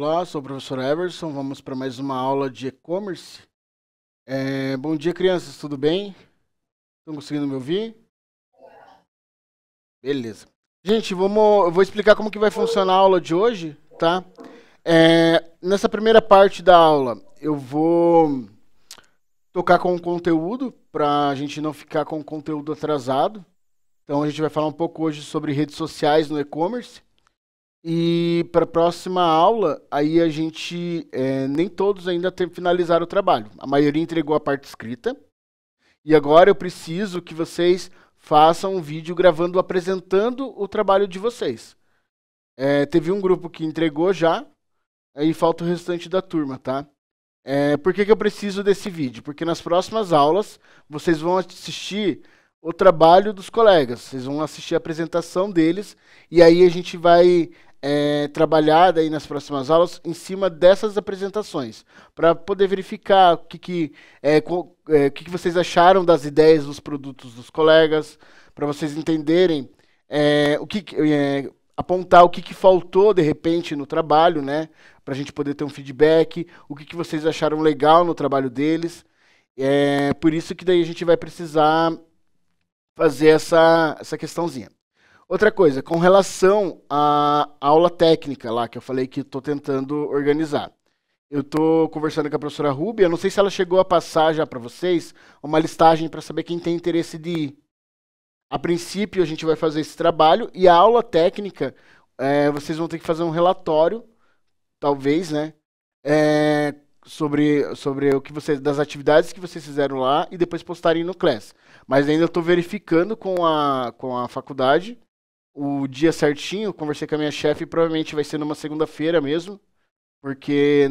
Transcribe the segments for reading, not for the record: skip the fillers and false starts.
Olá, sou o professor Everson. Vamos para mais uma aula de e-commerce. Bom dia, crianças, tudo bem? Estão conseguindo me ouvir? Beleza. Gente, eu vou explicar como que vai funcionar a aula de hoje, tá? Nessa primeira parte da aula, eu vou tocar com o conteúdo para a gente não ficar com o conteúdo atrasado. Então, a gente vai falar um pouco hoje sobre redes sociais no e-commerce. E para a próxima aula, aí a gente, nem todos ainda finalizaram o trabalho. A maioria entregou a parte escrita. E agora eu preciso que vocês façam um vídeo gravando, apresentando o trabalho de vocês. Teve um grupo que entregou já, aí falta o restante da turma, tá? Por que eu preciso desse vídeo? Porque nas próximas aulas, vocês vão assistir o trabalho dos colegas. Vocês vão assistir a apresentação deles. E aí a gente vai trabalhar daí nas próximas aulas em cima dessas apresentações, para poder verificar o que vocês acharam das ideias dos produtos dos colegas, para vocês entenderem apontar o que faltou de repente no trabalho, né? Para a gente poder ter um feedback, o que vocês acharam legal no trabalho deles. Por isso que daí a gente vai precisar fazer essa questãozinha. Outra coisa, com relação à aula técnica lá, que eu falei que estou tentando organizar. Eu estou conversando com a professora Ruby, eu não sei se ela chegou a passar já para vocês uma listagem para saber quem tem interesse de ir. A princípio, a gente vai fazer esse trabalho e a aula técnica, vocês vão ter que fazer um relatório, talvez, né? Sobre o que das atividades que vocês fizeram lá e depois postarem no Class. Mas ainda estou verificando com a faculdade o dia certinho. Conversei com a minha chefe, provavelmente vai ser numa segunda-feira mesmo, porque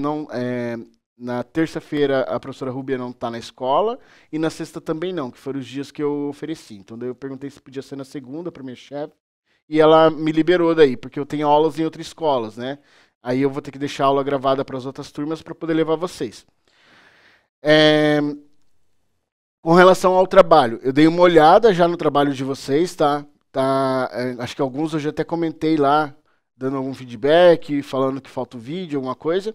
na terça-feira a professora Rubia não está na escola e na sexta também não, que foram os dias que eu ofereci. Então daí eu perguntei se podia ser na segunda para minha chefe e ela me liberou daí, porque eu tenho aulas em outras escolas, né? Aí eu vou ter que deixar a aula gravada para as outras turmas para poder levar vocês. Com relação ao trabalho, eu dei uma olhada já no trabalho de vocês, tá? Acho que alguns eu já até comentei lá, dando algum feedback, falando que falta o vídeo, alguma coisa.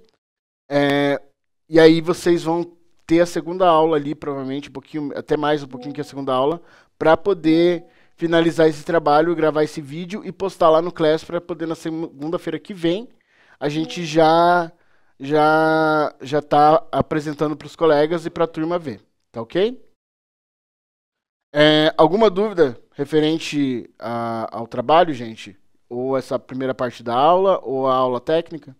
E aí vocês vão ter a segunda aula ali, provavelmente, até mais um pouquinho que a segunda aula, para poder finalizar esse trabalho, gravar esse vídeo e postar lá no Class para poder na segunda-feira que vem a gente já tá apresentando para os colegas e para a turma ver, tá ok? Alguma dúvida referente ao trabalho, gente? Ou essa primeira parte da aula, ou a aula técnica?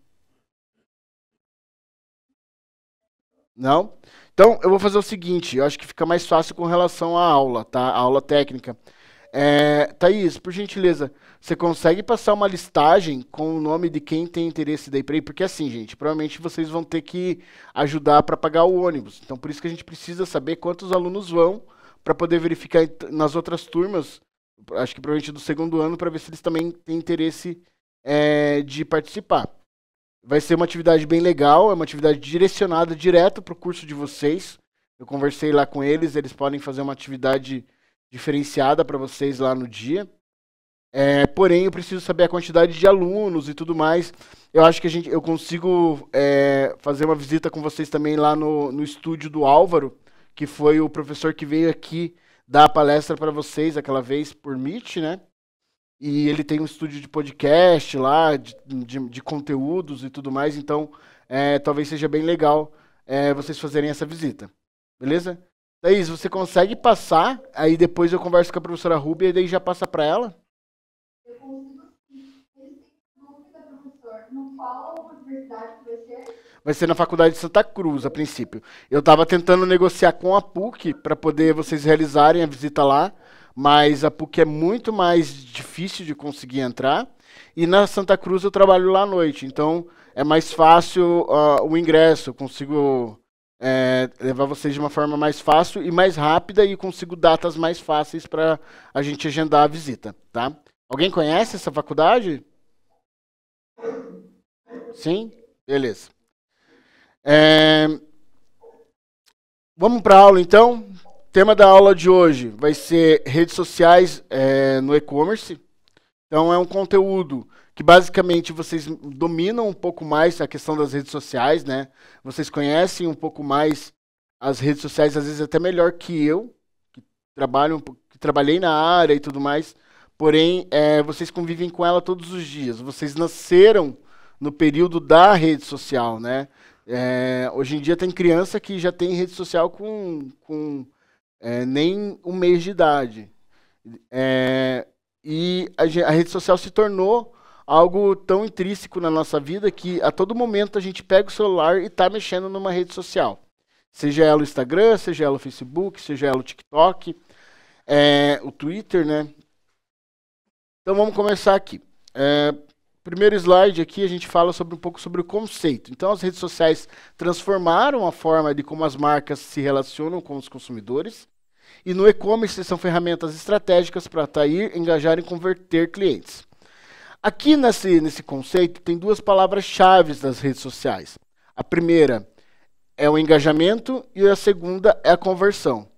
Não? Então, eu vou fazer o seguinte, eu acho que fica mais fácil com relação à aula, tá? A aula técnica. Thaís, por gentileza, você consegue passar uma listagem com o nome de quem tem interesse daí para ir? Porque assim, gente, provavelmente vocês vão ter que ajudar para pagar o ônibus. Então, por isso que a gente precisa saber quantos alunos vão, para poder verificar nas outras turmas, acho que provavelmente do segundo ano, para ver se eles também têm interesse de participar. Vai ser uma atividade bem legal, é uma atividade direcionada direto para o curso de vocês. Eu conversei lá com eles, eles podem fazer uma atividade diferenciada para vocês lá no dia. Porém, eu preciso saber a quantidade de alunos e tudo mais. Eu acho que eu consigo fazer uma visita com vocês também lá no estúdio do Álvaro, que foi o professor que veio aqui dar a palestra para vocês aquela vez por Meet, né? E ele tem um estúdio de podcast lá, de conteúdos e tudo mais, então talvez seja bem legal vocês fazerem essa visita. Beleza? Thaís, você consegue passar, aí depois eu converso com a professora Rubia e daí já passa para ela? Eu consigo sim. Eles têm dúvida, professor, no qual universidade vai ser? Vai ser na Faculdade de Santa Cruz, a princípio. Eu estava tentando negociar com a PUC para poder vocês realizarem a visita lá, mas a PUC é muito mais difícil de conseguir entrar. E na Santa Cruz eu trabalho lá à noite, então é mais fácil o ingresso. Eu consigo levar vocês de uma forma mais fácil e mais rápida e consigo datas mais fáceis para a gente agendar a visita, tá? Alguém conhece essa faculdade? Sim? Beleza. Vamos para a aula, então. O tema da aula de hoje vai ser redes sociais no e-commerce. Então é um conteúdo que basicamente vocês dominam um pouco mais a questão das redes sociais, né? Vocês conhecem um pouco mais as redes sociais, às vezes até melhor que eu, que que trabalhei na área e tudo mais. Porém, vocês convivem com ela todos os dias. Vocês nasceram no período da rede social, né? Hoje em dia tem criança que já tem rede social com nem um mês de idade. E a rede social se tornou algo tão intrínseco na nossa vida que a todo momento a gente pega o celular e está mexendo numa rede social. Seja ela o Instagram, seja ela o Facebook, seja ela o TikTok, o Twitter, né? Então vamos começar aqui. Primeiro slide aqui a gente fala um pouco sobre o conceito. Então as redes sociais transformaram a forma de como as marcas se relacionam com os consumidores. E no e-commerce são ferramentas estratégicas para atrair, engajar e converter clientes. Aqui nesse conceito tem duas palavras-chave das redes sociais. A primeira é o engajamento e a segunda é a conversão.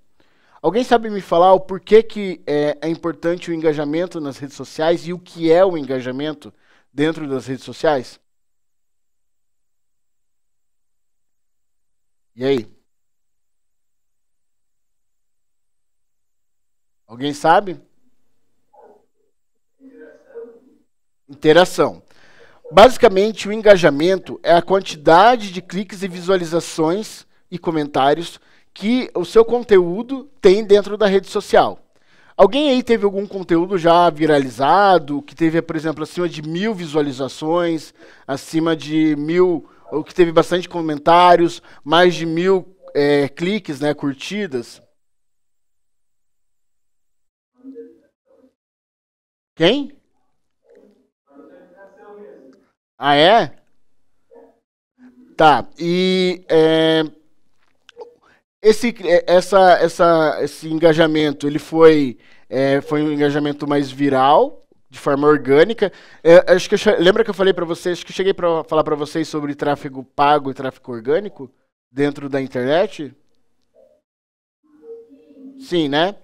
Alguém sabe me falar o porquê que é importante o engajamento nas redes sociais e o que é o engajamento dentro das redes sociais? E aí? Alguém sabe? Interação. Basicamente, o engajamento é a quantidade de cliques e visualizações e comentários que o seu conteúdo tem dentro da rede social. Alguém aí teve algum conteúdo já viralizado, que teve, por exemplo, acima de 1000 visualizações, acima de 1000, ou que teve bastante comentários, mais de 1000 cliques, né, curtidas? Quem? Ah, é? Tá. E esse engajamento, ele foi um engajamento mais viral, de forma orgânica. Acho que lembra que eu falei para vocês, acho que eu cheguei para falar para vocês sobre tráfego pago e tráfego orgânico dentro da internet? Sim, né?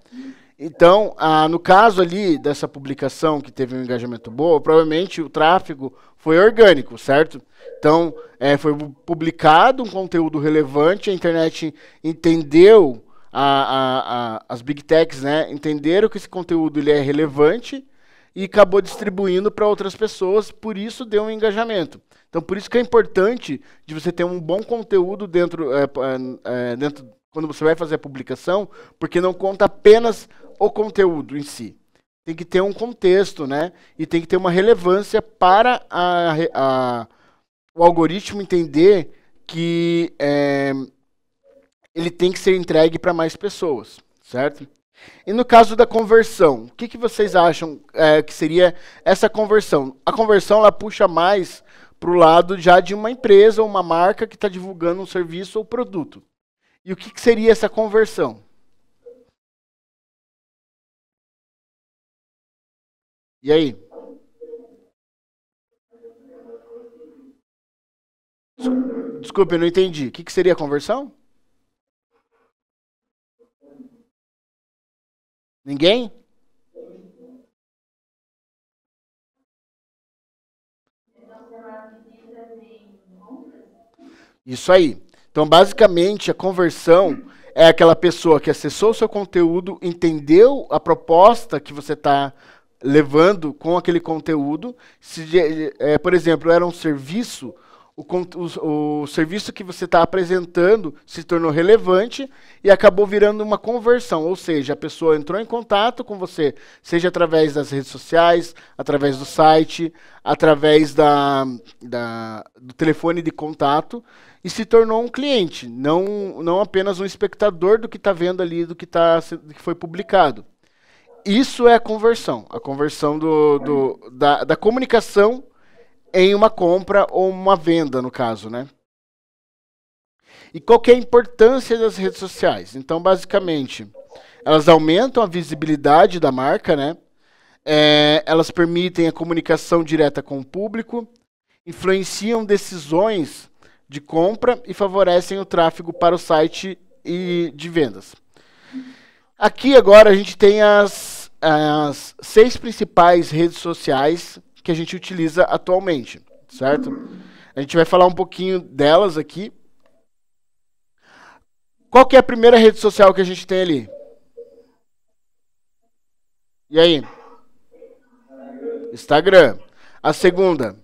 Então, no caso ali dessa publicação que teve um engajamento bom, provavelmente o tráfego foi orgânico, certo? Então, foi publicado um conteúdo relevante, a internet entendeu, as big techs, né, entenderam que esse conteúdo ele é relevante e acabou distribuindo para outras pessoas, por isso deu um engajamento. Então, por isso que é importante de você ter um bom conteúdo dentro quando você vai fazer a publicação, porque não conta apenas o conteúdo em si. Tem que ter um contexto, né? E tem que ter uma relevância para o algoritmo entender que ele tem que ser entregue para mais pessoas, certo? E no caso da conversão, o que vocês acham que seria essa conversão? A conversão ela puxa mais para o lado já de uma empresa ou uma marca que está divulgando um serviço ou produto. E o que seria essa conversão? E aí? Desculpe, eu não entendi. O que seria a conversão? Ninguém? Isso aí. Então, basicamente, a conversão é aquela pessoa que acessou o seu conteúdo, entendeu a proposta que você está levando com aquele conteúdo. Por exemplo, era um serviço, o serviço que você está apresentando se tornou relevante e acabou virando uma conversão. Ou seja, a pessoa entrou em contato com você, seja através das redes sociais, através do site, através do telefone de contato, e se tornou um cliente, não apenas um espectador do que está vendo ali, do que foi publicado. Isso é a conversão da comunicação em uma compra ou uma venda, no caso, né? E qual que é a importância das redes sociais? Então, basicamente, elas aumentam a visibilidade da marca, né? Elas permitem a comunicação direta com o público, influenciam decisões de compra e favorecem o tráfego para o site e de vendas. Aqui agora a gente tem as 6 principais redes sociais que a gente utiliza atualmente, certo? A gente vai falar um pouquinho delas aqui. Qual que é a primeira rede social que a gente tem ali? E aí? Instagram. A segunda?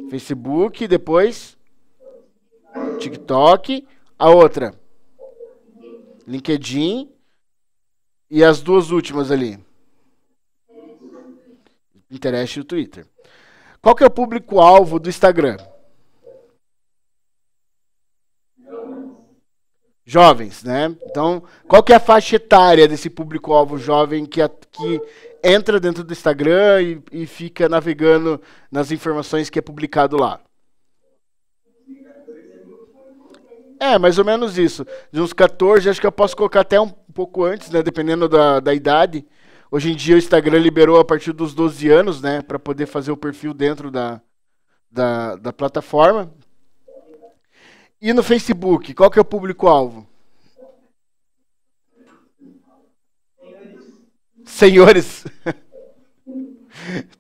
Facebook, depois TikTok. A outra? LinkedIn. E as 2 últimas ali? Pinterest e o Twitter. Qual que é o público-alvo do Instagram? Jovens, né? Então, qual que é a faixa etária desse público-alvo jovem que entra dentro do Instagram e fica navegando nas informações que é publicado lá? Mais ou menos isso. De uns 14, acho que eu posso colocar até um pouco antes, né? Dependendo da idade. Hoje em dia o Instagram liberou a partir dos 12 anos, né? Para poder fazer o perfil dentro da plataforma. E no Facebook, qual que é o público-alvo? Senhores.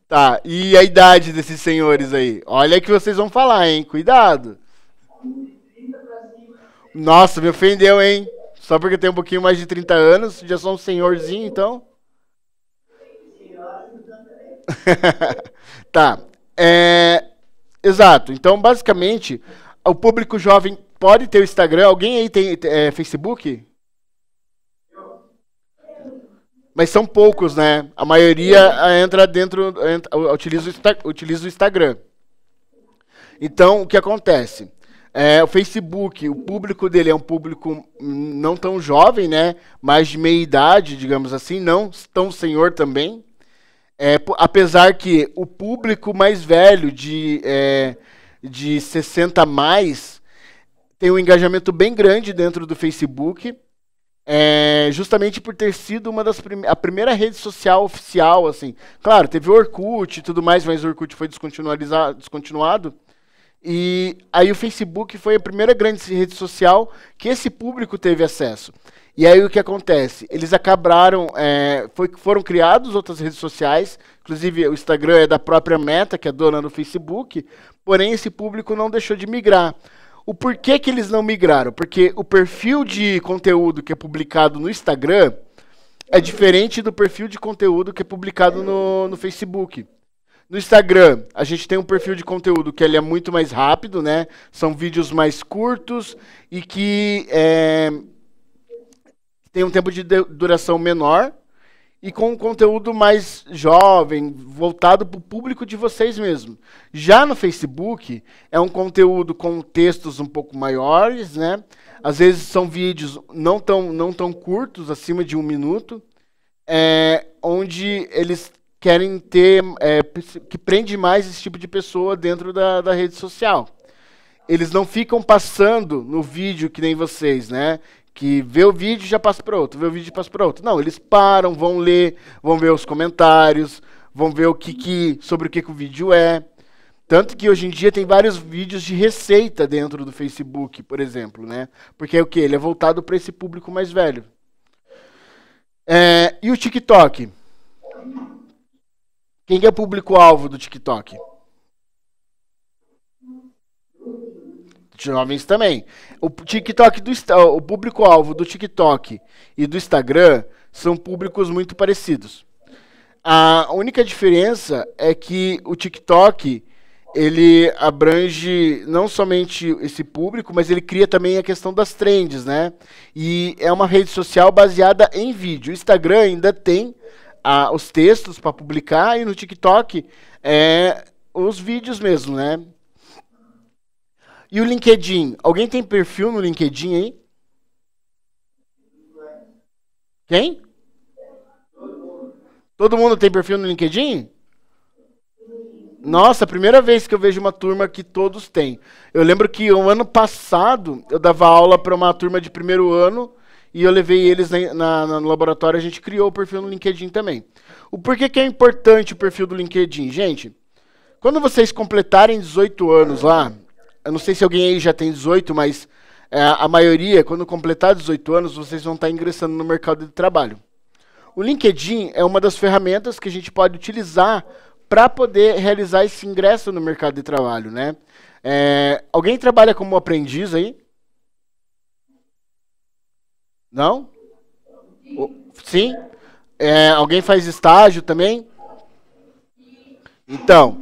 Tá, e a idade desses senhores aí? Olha que vocês vão falar, hein? Cuidado. Nossa, me ofendeu, hein? Só porque tem um pouquinho mais de 30 anos, já sou um senhorzinho, então? Tá. Exato. Então, basicamente, o público jovem pode ter o Instagram. Alguém aí tem Facebook? Mas são poucos, né? A maioria entra dentro, utiliza o Instagram. Então, o que acontece? O Facebook, o público dele é um público não tão jovem, né? Mais de meia idade, digamos assim, não tão senhor também. Apesar que o público mais velho, de 60 a mais, tem um engajamento bem grande dentro do Facebook, justamente por ter sido a primeira rede social oficial, assim. Claro, teve o Orkut e tudo mais, mas o Orkut foi descontinuado. E aí o Facebook foi a primeira grande rede social que esse público teve acesso. E aí o que acontece? Eles acabaram, foram criados outras redes sociais, inclusive o Instagram é da própria Meta, que é dona do Facebook, porém esse público não deixou de migrar. O porquê que eles não migraram? Porque o perfil de conteúdo que é publicado no Instagram é diferente do perfil de conteúdo que é publicado no Facebook. No Instagram, a gente tem um perfil de conteúdo que ele é muito mais rápido, né? São vídeos mais curtos e que tem um tempo de duração menor e com um conteúdo mais jovem, voltado para o público de vocês mesmos. Já no Facebook, é um conteúdo com textos um pouco maiores, né? Às vezes são vídeos não tão curtos, acima de 1 minuto, onde eles querem ter, que prende mais esse tipo de pessoa dentro da rede social. Eles não ficam passando no vídeo que nem vocês, né? Que vê o vídeo e já passa para outro, vê o vídeo e passa para outro. Não, eles param, vão ler, vão ver os comentários, vão ver sobre o que o vídeo é. Tanto que hoje em dia tem vários vídeos de receita dentro do Facebook, por exemplo, né? Porque é o quê? Ele é voltado para esse público mais velho. E o TikTok? Quem é o público-alvo do TikTok? Jovens também. O público-alvo do TikTok e do Instagram são públicos muito parecidos. A única diferença é que o TikTok ele abrange não somente esse público, mas ele cria também a questão das trends, né? E é uma rede social baseada em vídeo. O Instagram ainda tem os textos para publicar e no TikTok os vídeos mesmo, né? E o LinkedIn? Alguém tem perfil no LinkedIn aí? Quem? Todo mundo tem perfil no LinkedIn? Nossa, primeira vez que eu vejo uma turma que todos têm. Eu lembro que o ano passado eu dava aula para uma turma de primeiro ano e eu levei eles no laboratório, a gente criou o perfil no LinkedIn também. O porquê que é importante o perfil do LinkedIn? Gente, quando vocês completarem 18 anos lá, eu não sei se alguém aí já tem 18, mas a maioria, quando completar 18 anos, vocês vão estar ingressando no mercado de trabalho. O LinkedIn é uma das ferramentas que a gente pode utilizar para poder realizar esse ingresso no mercado de trabalho, né? Alguém trabalha como aprendiz aí? Não? Sim? Alguém faz estágio também? Então,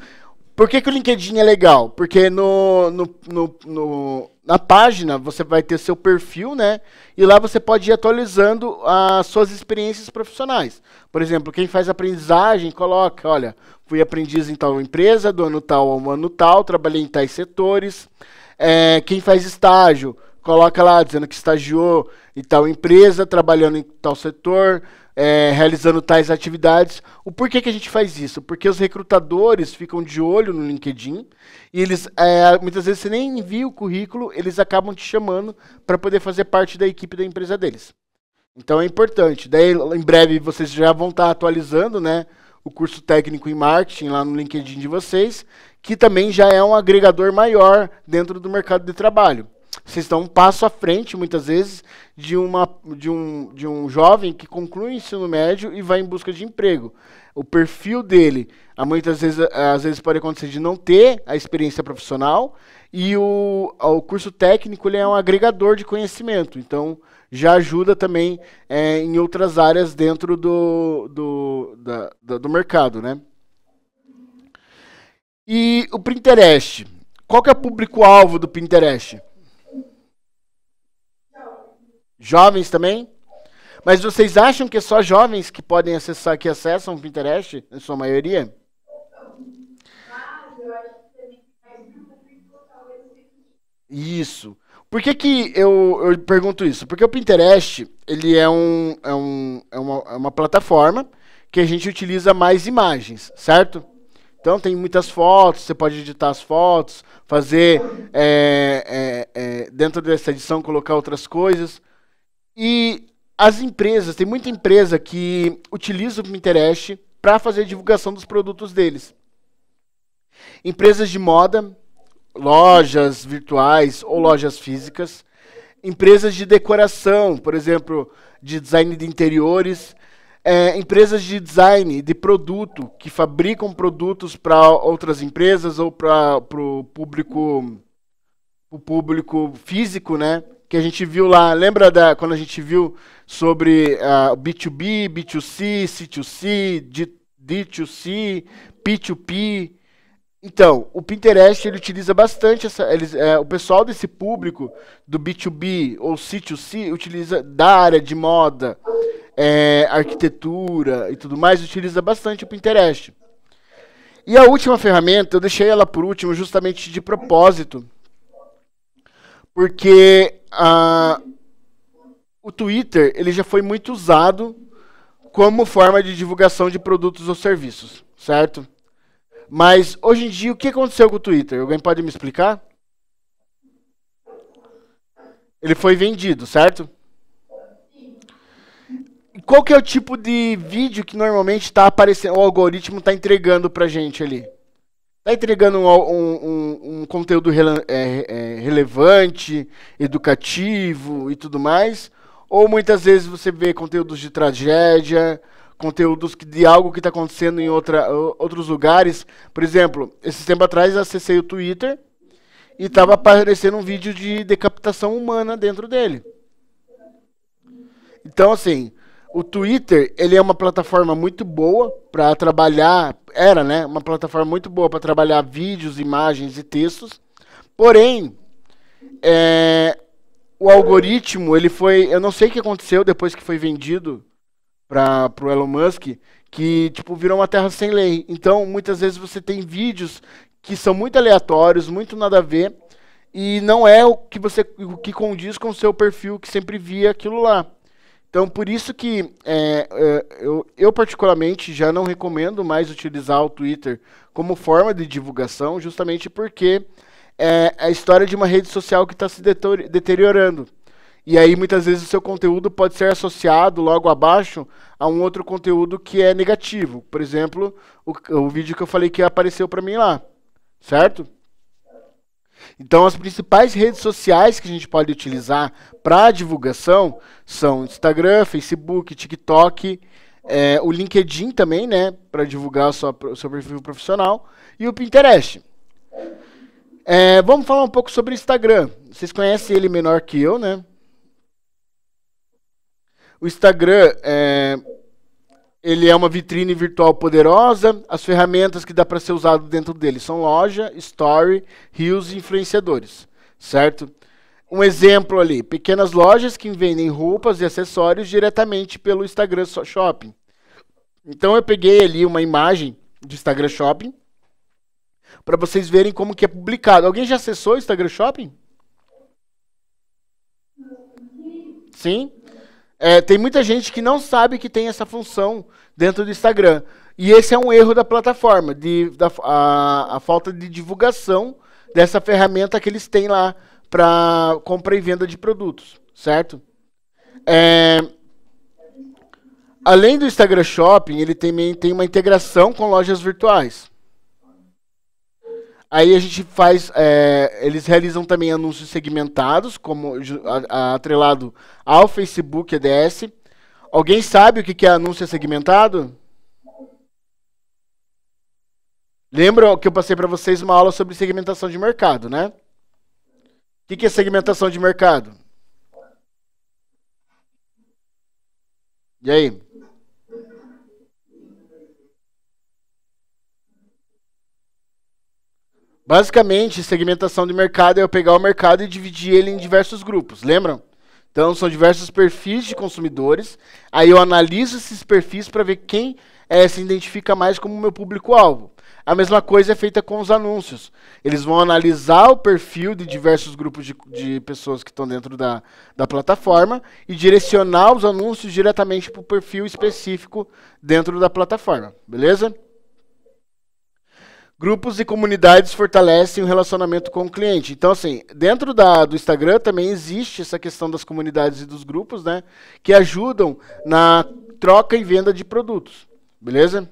por que o LinkedIn é legal? Porque na página você vai ter seu perfil, né? E lá você pode ir atualizando as suas experiências profissionais. Por exemplo, quem faz aprendizagem, coloca, olha, fui aprendiz em tal empresa, do ano tal ao ano tal, trabalhei em tais setores. Quem faz estágio, coloca lá dizendo que estagiou em tal empresa, trabalhando em tal setor, realizando tais atividades. O porquê que a gente faz isso? Porque os recrutadores ficam de olho no LinkedIn e eles, muitas vezes você nem envia o currículo, eles acabam te chamando para poder fazer parte da equipe da empresa deles. Então é importante. Daí, em breve, vocês já vão estar atualizando, né, o curso técnico em marketing lá no LinkedIn de vocês, que também já é um agregador maior dentro do mercado de trabalho. Vocês estão um passo à frente, muitas vezes, de um jovem que conclui o ensino médio e vai em busca de emprego. O perfil dele, muitas vezes, às vezes pode acontecer de não ter a experiência profissional, e o curso técnico ele é um agregador de conhecimento. Então, já ajuda também em outras áreas dentro do mercado, né? E o Pinterest. Qual que é o público-alvo do Pinterest? Jovens também? Mas vocês acham que é só jovens que podem acessar, que acessam o Pinterest, em sua maioria? Isso. Por que eu pergunto isso? Porque o Pinterest, ele é uma plataforma que a gente utiliza mais imagens, certo? Então tem muitas fotos, você pode editar as fotos, fazer dentro dessa edição colocar outras coisas. E as empresas, tem muita empresa que utiliza o Pinterest para fazer a divulgação dos produtos deles. Empresas de moda, lojas virtuais ou lojas físicas, empresas de decoração, por exemplo, de design de interiores, empresas de design de produto, que fabricam produtos para outras empresas ou para o público físico, né? Que a gente viu lá, lembra quando a gente viu sobre B2B, B2C, C2C, D2C, P2P. Então, o Pinterest ele utiliza bastante o pessoal desse público do B2B ou C2C utiliza da área de moda, arquitetura e tudo mais, utiliza bastante o Pinterest. E a última ferramenta, eu deixei ela por último justamente de propósito, porque o Twitter ele já foi muito usado como forma de divulgação de produtos ou serviços, certo? Mas hoje em dia, o que aconteceu com o Twitter? Alguém pode me explicar? Ele foi vendido, certo? E qual que é o tipo de vídeo que normalmente está aparecendo, o algoritmo está entregando pra gente ali? Está entregando um conteúdo relevante, educativo e tudo mais? Ou muitas vezes você vê conteúdos de tragédia, conteúdos de algo que está acontecendo em outros lugares? Por exemplo, esse tempo atrás eu acessei o Twitter e estava aparecendo um vídeo de decapitação humana dentro dele. Então, assim, o Twitter ele é uma plataforma muito boa para trabalhar, era, né, uma plataforma muito boa para trabalhar vídeos, imagens e textos. Porém, o algoritmo, ele foi, eu não sei o que aconteceu depois que foi vendido para o Elon Musk, que tipo virou uma terra sem lei. Então, muitas vezes você tem vídeos que são muito aleatórios, muito nada a ver, e não é o que condiz com o seu perfil que sempre via aquilo lá. Então, por isso que eu particularmente já não recomendo mais utilizar o Twitter como forma de divulgação, justamente porque é a história de uma rede social que está se deteriorando. E aí, muitas vezes, o seu conteúdo pode ser associado logo abaixo a um outro conteúdo que é negativo. Por exemplo, o vídeo que eu falei que apareceu para mim lá. Certo? Então, as principais redes sociais que a gente pode utilizar para divulgação são Instagram, Facebook, TikTok, O LinkedIn também, né, para divulgar o seu perfil profissional, e o Pinterest. Vamos falar um pouco sobre o Instagram. Vocês conhecem ele menor que eu, né? O Instagram ele é uma vitrine virtual poderosa. As ferramentas que dá para ser usado dentro dele são loja, story, reels e influenciadores, certo? Um exemplo ali, pequenas lojas que vendem roupas e acessórios diretamente pelo Instagram Shopping. Então eu peguei ali uma imagem do Instagram Shopping para vocês verem como que é publicado. Alguém já acessou o Instagram Shopping? Sim? Tem muita gente que não sabe que tem essa função dentro do Instagram. E esse é um erro da plataforma, a falta de divulgação dessa ferramenta que eles têm lá para compra e venda de produtos, certo? Além do Instagram Shopping, ele também tem uma integração com lojas virtuais. Aí a gente faz, eles realizam também anúncios segmentados, como atrelado ao Facebook ADS. Alguém sabe o que é anúncio segmentado? Lembra que eu passei para vocês uma aula sobre segmentação de mercado, né? O que é segmentação de mercado? E aí? Basicamente, segmentação de mercado é eu pegar o mercado e dividir ele em diversos grupos, lembram? Então, são diversos perfis de consumidores. Aí eu analiso esses perfis para ver quem se identifica mais como meu público-alvo. A mesma coisa é feita com os anúncios. Eles vão analisar o perfil de diversos grupos de pessoas que estão dentro da plataforma e direcionar os anúncios diretamente para o perfil específico dentro da plataforma. Beleza? Grupos e comunidades fortalecem o relacionamento com o cliente. Então, assim, dentro do Instagram também existe essa questão das comunidades e dos grupos, né? Que ajudam na troca e venda de produtos. Beleza?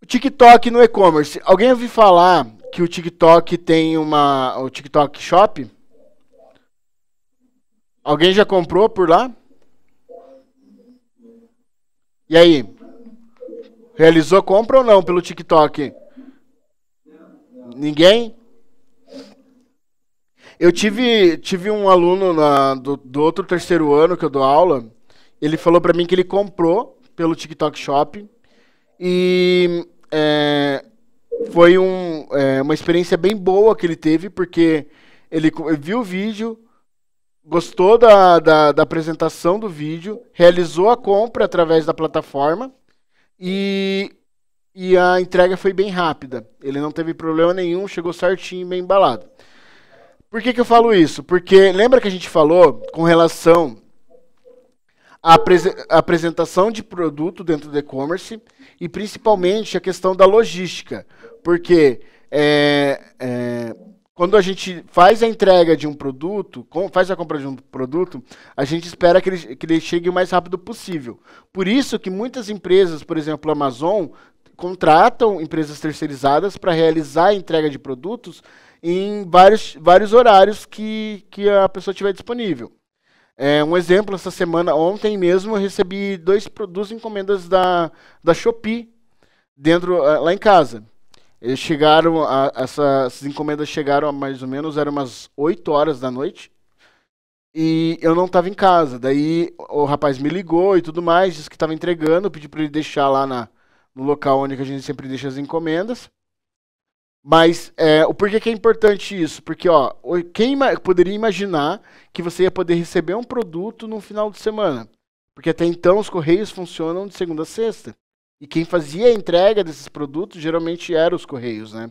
O TikTok no e-commerce. Alguém ouviu falar que o TikTok tem o TikTok Shop? Alguém já comprou por lá? E aí? Realizou compra ou não pelo TikTok? Ninguém? Eu tive um aluno do outro terceiro ano que eu dou aula. Ele falou para mim que ele comprou pelo TikTok Shop. E foi uma experiência bem boa que ele teve, porque ele viu o vídeo, gostou da apresentação do vídeo, realizou a compra através da plataforma. E a entrega foi bem rápida. Ele não teve problema nenhum, chegou certinho, bem embalado. Por que eu falo isso? Porque lembra que a gente falou com relação à apresentação de produto dentro do e-commerce e principalmente a questão da logística. Porque quando a gente faz a entrega de um produto, faz a compra de um produto, a gente espera que ele chegue o mais rápido possível. Por isso que muitas empresas, por exemplo, a Amazon, contratam empresas terceirizadas para realizar a entrega de produtos em vários horários que a pessoa tiver disponível. Um exemplo, essa semana, ontem mesmo, eu recebi duas encomendas da Shopee lá em casa. Eles chegaram, essas encomendas chegaram a mais ou menos, eram umas 8 horas da noite. E eu não estava em casa. Daí o rapaz me ligou e tudo mais, disse que estava entregando, eu pedi para ele deixar lá no local onde a gente sempre deixa as encomendas. Mas o porquê que é importante isso? Porque quem poderia imaginar que você ia poder receber um produto no final de semana? Porque até então os correios funcionam de segunda a sexta. E quem fazia a entrega desses produtos geralmente eram os correios, né?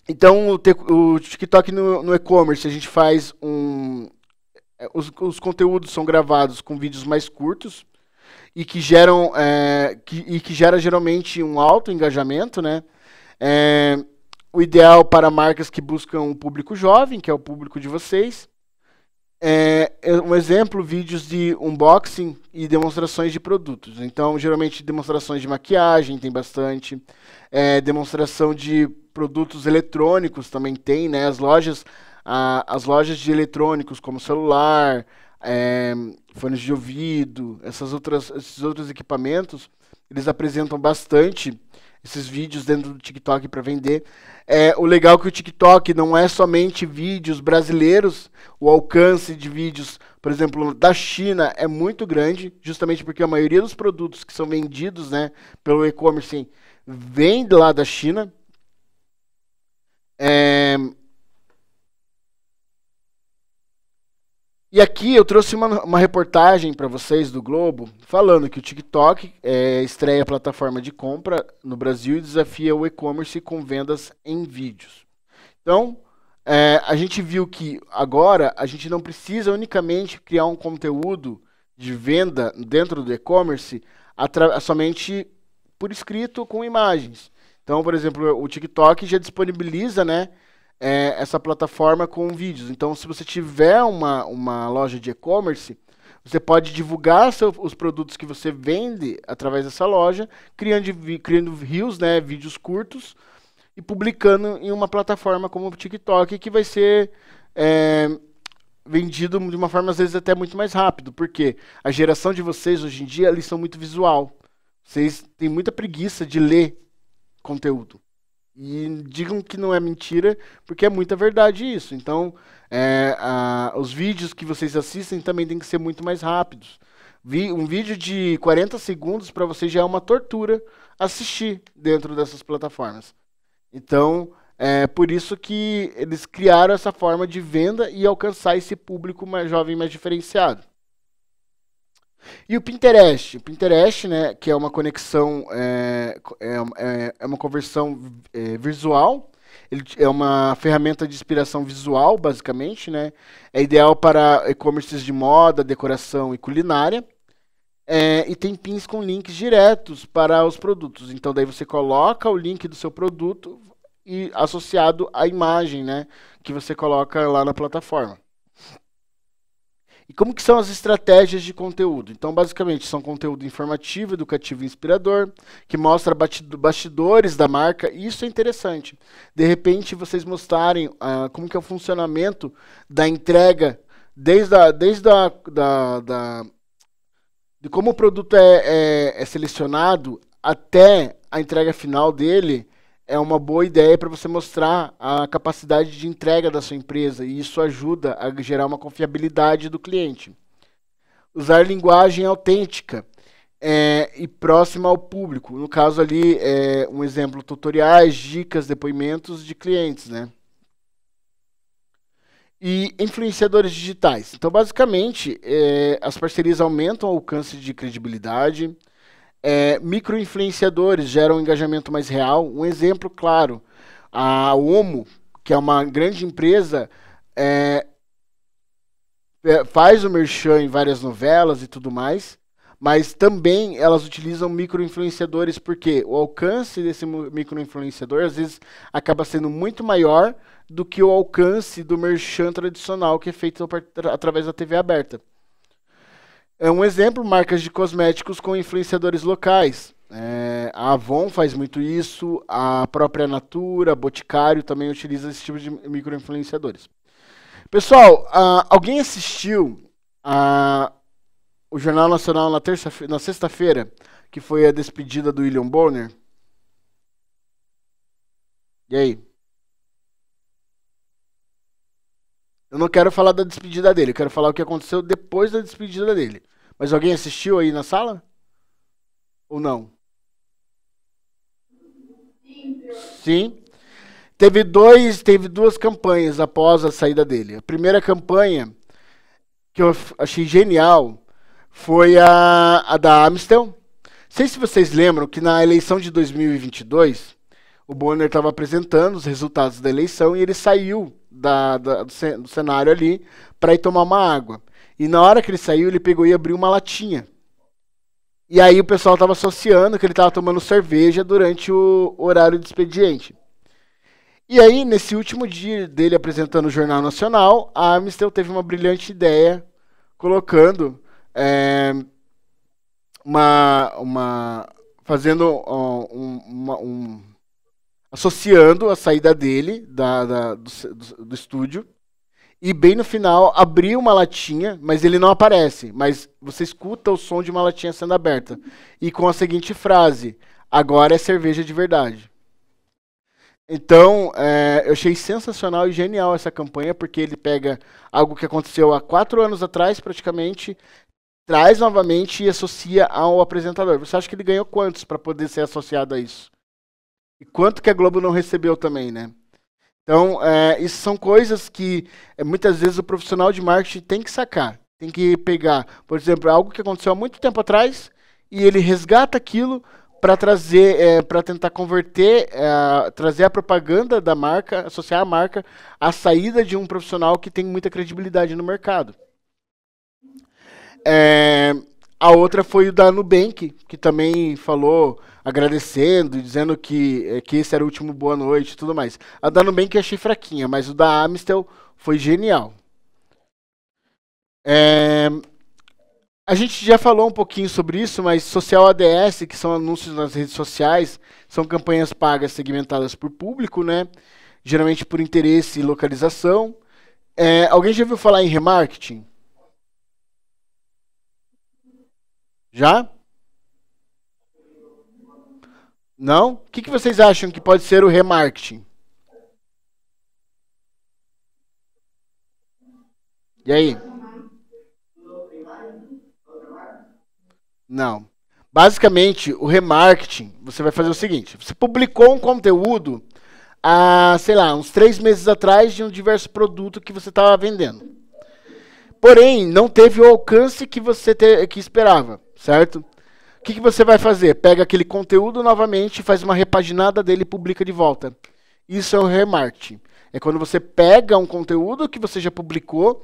Então, o TikTok no e-commerce, a gente faz os conteúdos são gravados com vídeos mais curtos e que geram que gera geralmente um alto engajamento, né? O ideal para marcas que buscam um público jovem, que é o público de vocês. Um exemplo, vídeos de unboxing e demonstrações de produtos. Então, geralmente, demonstrações de maquiagem tem bastante. Demonstração de produtos eletrônicos também tem, né? As lojas de eletrônicos, como celular, é, fones de ouvido, esses outros equipamentos, eles apresentam bastante esses vídeos dentro do TikTok para vender. O legal é que o TikTok não é somente vídeos brasileiros, o alcance de vídeos, por exemplo, da China é muito grande, justamente porque a maioria dos produtos que são vendidos, né, pelo e-commerce vem de lá da China. É, E aqui eu trouxe uma reportagem para vocês do Globo falando que o TikTok estreia a plataforma de compra no Brasil e desafia o e-commerce com vendas em vídeos. Então, a gente viu que agora a gente não precisa unicamente criar um conteúdo de venda dentro do e-commerce somente por escrito com imagens. Então, por exemplo, o TikTok já disponibiliza, né, essa plataforma com vídeos. Então, se você tiver uma loja de e-commerce, você pode divulgar os produtos que você vende através dessa loja, criando reels, né, vídeos curtos, e publicando em uma plataforma como o TikTok, que vai ser vendido de uma forma, às vezes, até muito mais rápido. Porque a geração de vocês, hoje em dia, eles são muito visual. Vocês têm muita preguiça de ler conteúdo. E digam que não é mentira, porque é muita verdade isso. Então, os vídeos que vocês assistem também tem que ser muito mais rápidos. Um vídeo de 40 segundos para você já é uma tortura assistir dentro dessas plataformas. Então, é por isso que eles criaram essa forma de venda e alcançar esse público mais jovem, mais diferenciado. E o Pinterest, né, que é uma conexão, é uma conversão visual. Ele é uma ferramenta de inspiração visual, basicamente, né? É ideal para e-commerces de moda, decoração e culinária. E tem pins com links diretos para os produtos. Então, daí você coloca o link do seu produto e associado à imagem, né, que você coloca lá na plataforma. E como que são as estratégias de conteúdo? Então, basicamente, são conteúdo informativo, educativo e inspirador, que mostra bastidores da marca, e isso é interessante. De repente, vocês mostrarem como que é o funcionamento da entrega, de como o produto é selecionado até a entrega final dele, é uma boa ideia para você mostrar a capacidade de entrega da sua empresa, e isso ajuda a gerar uma confiabilidade do cliente. Usar linguagem autêntica e próxima ao público. No caso ali, um exemplo, tutoriais, dicas, depoimentos de clientes, né? E influenciadores digitais. Então, basicamente, as parcerias aumentam o alcance de credibilidade. Micro-influenciadores geram um engajamento mais real. Um exemplo claro, a Omo, que é uma grande empresa, faz o merchan em várias novelas e tudo mais, mas também elas utilizam micro-influenciadores porque o alcance desse micro-influenciador às vezes acaba sendo muito maior do que o alcance do merchan tradicional que é feito através da TV aberta. Um exemplo, marcas de cosméticos com influenciadores locais. A Avon faz muito isso, a própria Natura, Boticário também utiliza esse tipo de micro-influenciadores. Pessoal, alguém assistiu o Jornal Nacional na sexta-feira, que foi a despedida do William Bonner? E aí? Eu não quero falar da despedida dele, eu quero falar o que aconteceu depois da despedida dele. Mas alguém assistiu aí na sala? Ou não? Sim. Teve duas campanhas após a saída dele. A primeira campanha, que eu achei genial, foi a da Amstel. Não sei se vocês lembram que na eleição de 2022, o Bonner estava apresentando os resultados da eleição e ele saiu do cenário ali para ir tomar uma água. E na hora que ele saiu, ele pegou e abriu uma latinha. E aí o pessoal estava associando que ele estava tomando cerveja durante o horário de expediente. E aí, nesse último dia dele apresentando o Jornal Nacional, a Amstel teve uma brilhante ideia, colocando fazendo associando a saída dele do estúdio e bem no final abrir uma latinha, mas ele não aparece, mas você escuta o som de uma latinha sendo aberta. E com a seguinte frase: agora é cerveja de verdade. Então, eu achei sensacional e genial essa campanha, porque ele pega algo que aconteceu há 4 anos atrás, praticamente, traz novamente e associa ao apresentador. Você acha que ele ganhou quantos para poder ser associado a isso? E quanto que a Globo não recebeu também, né? Então, isso são coisas que muitas vezes o profissional de marketing tem que sacar. Tem que pegar, por exemplo, algo que aconteceu há muito tempo atrás e ele resgata aquilo para trazer, para tentar converter, trazer a propaganda da marca, associar a marca à saída de um profissional que tem muita credibilidade no mercado. A outra foi o da Nubank, que também falou agradecendo, dizendo que esse era o último boa noite e tudo mais. A da Nubank eu achei fraquinha, mas o da Amistel foi genial. A gente já falou um pouquinho sobre isso, mas Social ADS, que são anúncios nas redes sociais, são campanhas pagas segmentadas por público, né? Geralmente por interesse e localização. Alguém já ouviu falar em remarketing? Já? Não? O que vocês acham que pode ser o remarketing? E aí? Não. Basicamente, o remarketing, você vai fazer o seguinte: você publicou um conteúdo há, sei lá, uns 3 meses atrás de um diverso produto que você estava vendendo. Porém, não teve o alcance que você que esperava, certo? O que você vai fazer? Pega aquele conteúdo novamente, faz uma repaginada dele e publica de volta. Isso é o remarketing. É quando você pega um conteúdo que você já publicou,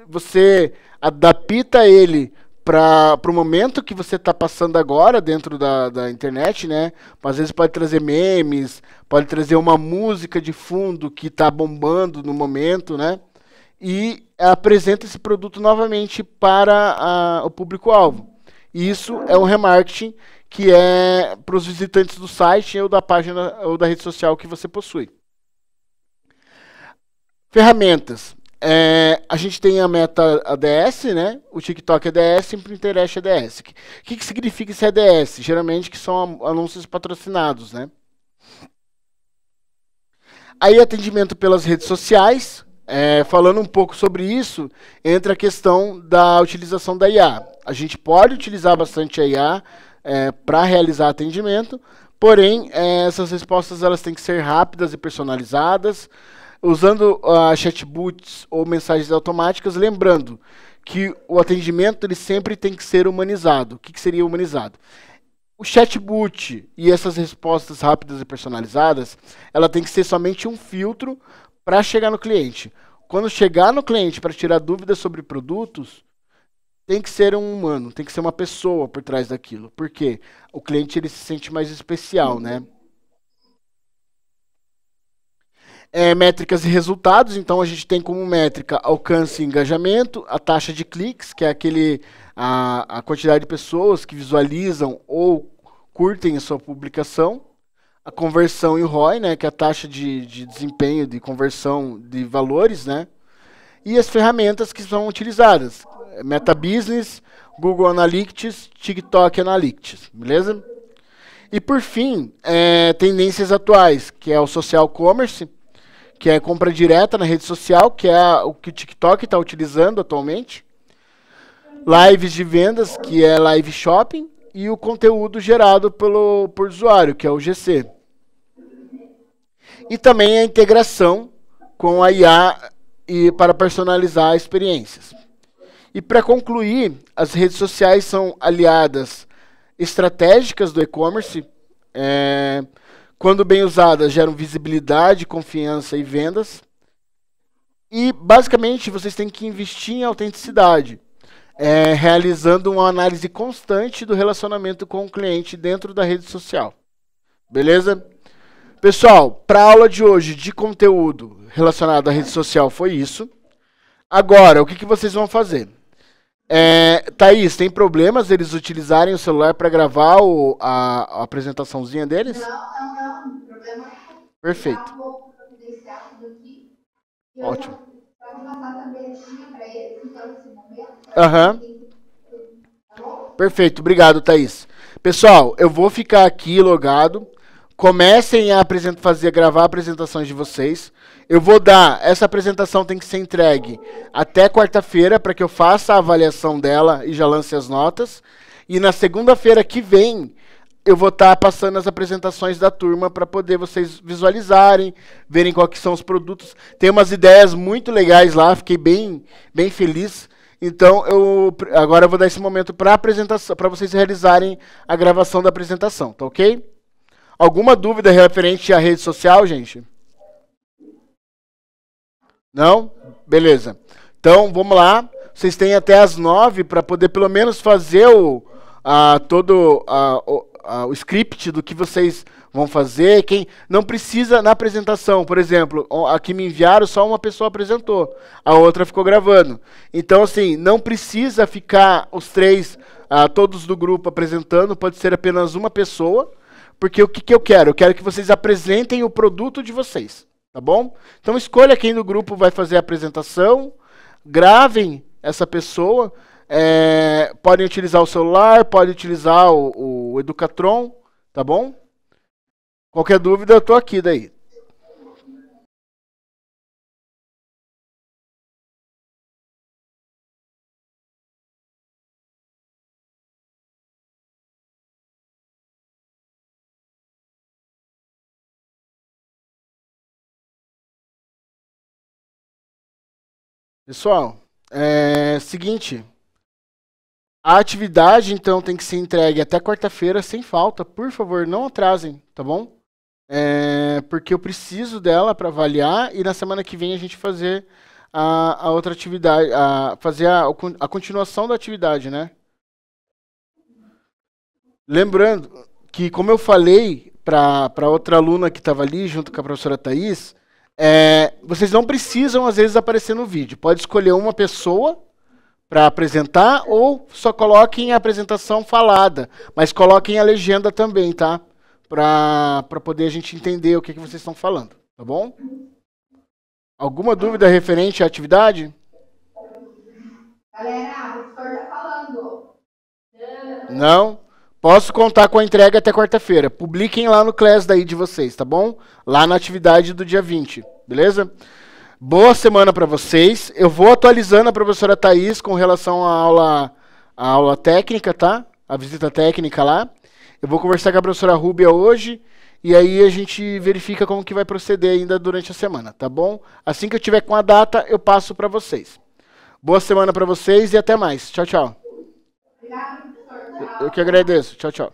você adapta ele para o momento que você está passando agora dentro da internet, né? Às vezes pode trazer memes, pode trazer uma música de fundo que está bombando no momento, né? E apresenta esse produto novamente para o público-alvo. Isso é um remarketing que é para os visitantes do site ou da página ou da rede social que você possui. Ferramentas. A gente tem a Meta ADS, né? O TikTok ADS e o Pinterest ADS. O que significa esse ADS? Geralmente que são anúncios patrocinados, né? Aí atendimento pelas redes sociais. Falando um pouco sobre isso, entra a questão da utilização da IA. A gente pode utilizar bastante a IA para realizar atendimento, porém, essas respostas elas têm que ser rápidas e personalizadas, usando chatbots ou mensagens automáticas, lembrando que o atendimento ele sempre tem que ser humanizado. O que seria humanizado? O chatbot e essas respostas rápidas e personalizadas, ela tem que ser somente um filtro para chegar no cliente. Quando chegar no cliente para tirar dúvidas sobre produtos, tem que ser um humano, tem que ser uma pessoa por trás daquilo. Por quê? O cliente ele se sente mais especial, né? Métricas e resultados, então a gente tem como métrica alcance e engajamento, a taxa de cliques, que é a quantidade de pessoas que visualizam ou curtem a sua publicação, a conversão e o ROI, né, que é a taxa de desempenho, de conversão de valores, né, e as ferramentas que são utilizadas, Meta Business, Google Analytics, TikTok Analytics, beleza? E por fim, tendências atuais, que é o social commerce, que é compra direta na rede social, que é o que o TikTok está utilizando atualmente, lives de vendas, que é live shopping, e o conteúdo gerado por usuário, que é o GC. E também a integração com a IA para personalizar experiências. E para concluir, as redes sociais são aliadas estratégicas do e-commerce. Quando bem usadas, geram visibilidade, confiança e vendas. E basicamente vocês têm que investir em autenticidade, realizando uma análise constante do relacionamento com o cliente dentro da rede social. Beleza? Pessoal, para a aula de hoje de conteúdo relacionado à rede social foi isso. Agora, o que vocês vão fazer? Thaís, tem problemas eles utilizarem o celular para gravar a apresentaçãozinha deles? Não. O problema é Perfeito. um pouco confidencial daqui. Ótimo. pode passar também para eles, então, nesse momento. Aham. Tá bom? Perfeito, obrigado, Thaís. Pessoal, eu vou ficar aqui logado. Comecem a gravar apresentações de vocês. Eu vou dar, essa apresentação tem que ser entregue até quarta-feira para que eu faça a avaliação dela e já lance as notas. E na segunda-feira que vem, eu vou estar passando as apresentações da turma para poder vocês visualizarem, verem quais que são os produtos. Tem umas ideias muito legais lá, fiquei bem feliz. Então, agora eu vou dar esse momento para apresentação, para vocês realizarem a gravação da apresentação, tá ok? Alguma dúvida referente à rede social, gente? Não? Beleza. Então, vamos lá. Vocês têm até as 9 para poder pelo menos fazer todo o script do que vocês vão fazer. Quem não precisa na apresentação, por exemplo, aqui me enviaram, só uma pessoa apresentou, a outra ficou gravando. Então, assim, não precisa ficar os três, todos do grupo apresentando, pode ser apenas uma pessoa, porque o que eu quero? Eu quero que vocês apresentem o produto de vocês, tá bom? Então, escolha quem do grupo vai fazer a apresentação, gravem essa pessoa. Podem utilizar o celular, podem utilizar o Educatron, tá bom? Qualquer dúvida, eu tô aqui daí. Pessoal, seguinte. A atividade, então, tem que ser entregue até quarta-feira, sem falta. Por favor, não atrasem, tá bom? Porque eu preciso dela para avaliar e na semana que vem a gente fazer a outra atividade, fazer a continuação da atividade, né? Lembrando que, como eu falei para outra aluna que estava ali, junto com a professora Thaís, vocês não precisam, às vezes, aparecer no vídeo. Pode escolher uma pessoa para apresentar ou só coloquem a apresentação falada, mas coloquem a legenda também, tá? Para poder a gente entender o que vocês estão falando, tá bom? Alguma dúvida referente à atividade? Galera, o professor tá falando. Não? Posso contar com a entrega até quarta-feira. Publiquem lá no Class daí de vocês, tá bom? Lá na atividade do dia 20, beleza? Boa semana para vocês. Eu vou atualizando a professora Thaís com relação à aula técnica, tá? A visita técnica lá. Eu vou conversar com a professora Rúbia hoje e aí a gente verifica como que vai proceder ainda durante a semana, tá bom? Assim que eu tiver com a data, eu passo para vocês. Boa semana para vocês e até mais. Tchau, tchau. Obrigada, professor. Eu que agradeço. Tchau, tchau.